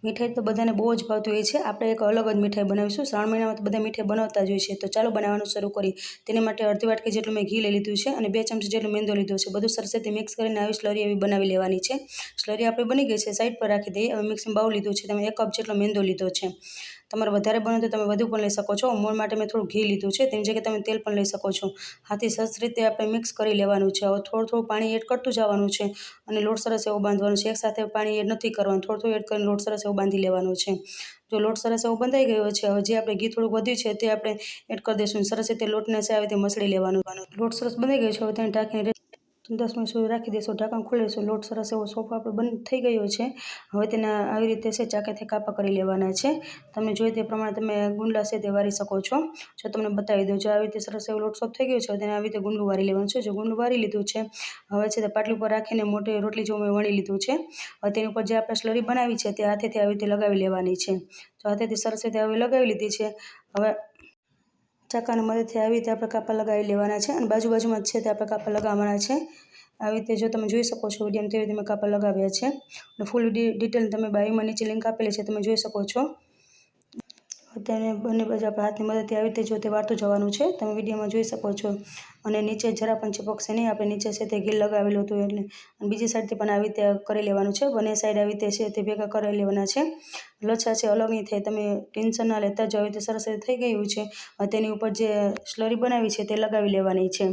મીઠાઈ તો બધાને બહુ જ ભાવતી હોય છે। આપણે એક અલગ જ મીઠાઈ બનાવીશું। શ્રાવણ મહિનામાં તો બધા મીઠાઈ બનાવતા જ હોય છે। તો ચાલો બનાવવાનું શરૂ કરીએ। તેની માટે અડધી વાટકી જેટલું મેં ઘી લઈ લીધું છે અને 2 ચમચી જેટલો મેંદો લીધો છે। બધું સરસ રીતે મિક્સ કરીને આવી સ્લરી એવી બનાવી લેવાની છે। સ્લરી આપણી બની ગઈ છે, સાઈડ પર રાખી દઈએ। હવે મિક્સિંગ બાઉલ લીધું છે, તમે 1 કપ જેટલો મેંદો લીધો છે। તમારે વધારે બને તો તમે વધુ પણ લઈ શકો છો। મોણ માટે મેં થોડું ઘી લીધું છે, તેની જગ્યાએ તમે તેલ પણ લઈ શકો છો। હાથથી સરસ રીતે આપણે મિક્સ કરી લેવાનું છે। હવે થોડું પાણી એડ કરતું જવાનું છે અને લોટ સરસ એવો બાંધવાનો છે। એકસાથે પાણી એડ નથી કરવાનું, થોડું એડ કરીને લોટ સરસ એવો બાંધી લેવાનો છે। જો લોટ સરસ એવો બંધાઈ ગયો છે, હવે જે આપણે ઘી થોડુંક વધ્યું છે તે આપણે એડ કરી દઈશું। સરસ રીતે લોટને આવી રીતે મસળી લેવાનો। લોટ સરસ બંધાઈ ગયો છે, હવે તેને ઢાંકીને 10 મિનિટ સુધી રાખી દઈશું। ઢાંકણ ખોલી દઈશું। લોટ સરસ એવો સોફ્ટ આપણે બંધ થઈ ગયો છે। હવે તેને આવી રીતે છે ચાકાથી કાપા કરી લેવાના છે। તમે જોઈએ તે પ્રમાણે તમે ગુંડલા છે તે વારી શકો છો। જો તમને બતાવી દઉં, જો આવી રીતે સરસ એવો લોટ સોફ્ટ થઈ ગયો છે, તેને આવી રીતે ગુંડલું વારી લેવાનું છે। જો ગુંડલું વારી લીધું છે, હવે છે તે પાટલી ઉપર રાખીને મોટી રોટલી જેવું મેં વણી લીધું છે। હવે તેની ઉપર જે આપણે સ્લરી બનાવી છે તે હાથેથી આવી રીતે લગાવી લેવાની છે। તો હાથેથી સરસ રીતે આવી લગાવી લીધી છે। હવે ચાકાની મદદથી આવી રીતે આપણે કાપા લગાવી લેવાના છે અને બાજુમાં જ છે તે આપણે કાપા લગાવવાના છે। આવી રીતે જો તમે જોઈ શકો છો વિડીયોમાં તેવી રીતે મેં કાપા લગાવ્યા છે અને ફૂલ ડિટેલ તમે બાયોમાં નીચે લિંક આપેલી છે, તમે જોઈ શકો છો। તેને બંને બાજુ આપણે હાથની મદદથી આવી રીતે જો તે વાળતું જવાનું છે, તમે વિડીયોમાં જોઈ શકો છો। અને નીચે જરા પણ ચીપકશે નહીં, આપણે નીચે છે તે ઘી લગાવેલું હતું એટલે। અને બીજી સાઈડથી પણ આવી રીતે કરી લેવાનું છે। બંને સાઈડ આવી રીતે છે તે ભેગા કરી લેવાના છે। લચ્છા છે અલગ નહીં થાય, તમે ટેન્શન ના લેતા જો આવી રીતે સરસ થઈ ગયું છે। તેની ઉપર જે સ્લરી બનાવી છે તે લગાવી લેવાની છે।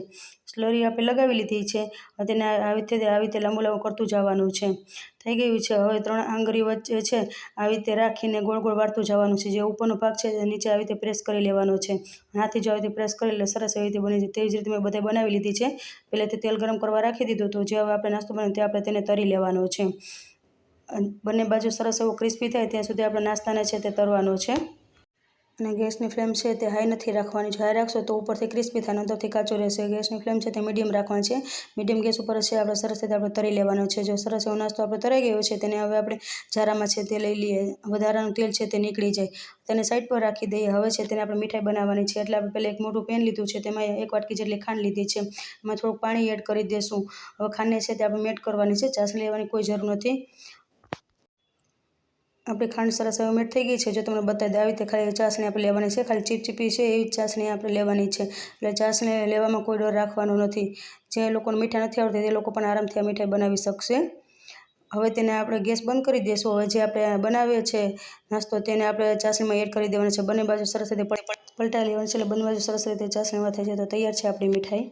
સ્લરી આપણે લગાવી લીધી છે, તેને આવી રીતે લાંબુ કરતું જવાનું છે। થઈ ગયું છે। હવે 3 આંગળી વચ્ચે છે આવી રીતે રાખીને ગોળ વાળતું જવાનું છે। જે ઉપરનો ભાગ છે નીચે આવી રીતે પ્રેસ કરી લેવાનો છે। હાથથી જો આવી રીતે પ્રેસ કરી લે સરસ એવી રીતે બની જાય। તેવી જ રીતે મેં બધા બનાવી લીધી છે। પહેલેથી તેલ ગરમ કરવા રાખી દીધું હતું, જે હવે આપણે નાસ્તો બનાવ્યો તે આપણે તેને તરી લેવાનો છે। બંને બાજુ સરસ એવો ક્રિસ્પી થાય ત્યાં સુધી આપણે નાસ્તાને છે તે તરવાનો છે। અને ગેસની ફ્લેમ છે તે હાઈ નથી રાખવાની, જો હાઈ રાખશો તો ઉપરથી ક્રિસ્પી થાય, અંદરથી કાચો રહેશે। ગેસની ફ્લેમ છે તે મીડિયમ રાખવાની છે। મીડિયમ ગેસ ઉપર છે આપણે સરસ રીતે આપણે તરી લેવાનો છે। જો સરસ એવો નાસ્તો આપણે તરાઈ ગયો છે, તેને હવે આપણે જારામાં છે તે લઈ લઈએ, વધારાનું તેલ છે તે નીકળી જાય। તેને સાઈડ પર રાખી દઈએ। હવે છે તેને આપણે મીઠાઈ બનાવવાની છે, એટલે આપણે પહેલાં એક મોટું પેન લીધું છે, તેમાં 1 વાટકી જેટલી ખાંડ લીધી છે, એમાં થોડુંક પાણી એડ કરી દઈશું। હવે ખાંડને છે તે આપણે મેલ્ટ કરવાની છે, ચાસણી લેવાની કોઈ જરૂર નથી। આપણી ખાંડ સરસ એવી મેલ્ટ થઈ ગઈ છે। જો તમને બતાવી દે આવી રીતે ખાલી ચાસણી આપણે લેવાની છે, ખાલી ચીપચીપી છે એવી જ ચાસણી આપણે લેવાની છે। એટલે ચાસણી લેવામાં કોઈ ડર રાખવાનો નથી। જે લોકોને મીઠા નથી આવડતી તે લોકો પણ આરામથી આ મીઠાઈ બનાવી શકશે। હવે તેને આપણે ગેસ બંધ કરી દઈશું। હવે જે આપણે બનાવીએ છે નાસ્તો તેને આપણે ચાસણીમાં એડ કરી દેવાનો છે। બંને બાજુ સરસ રીતે પલટાઈ લેવાની છે, એટલે બંને બાજુ સરસ રીતે ચાસણીમાં થઈ જાય તો તૈયાર છે આપણી મીઠાઈ।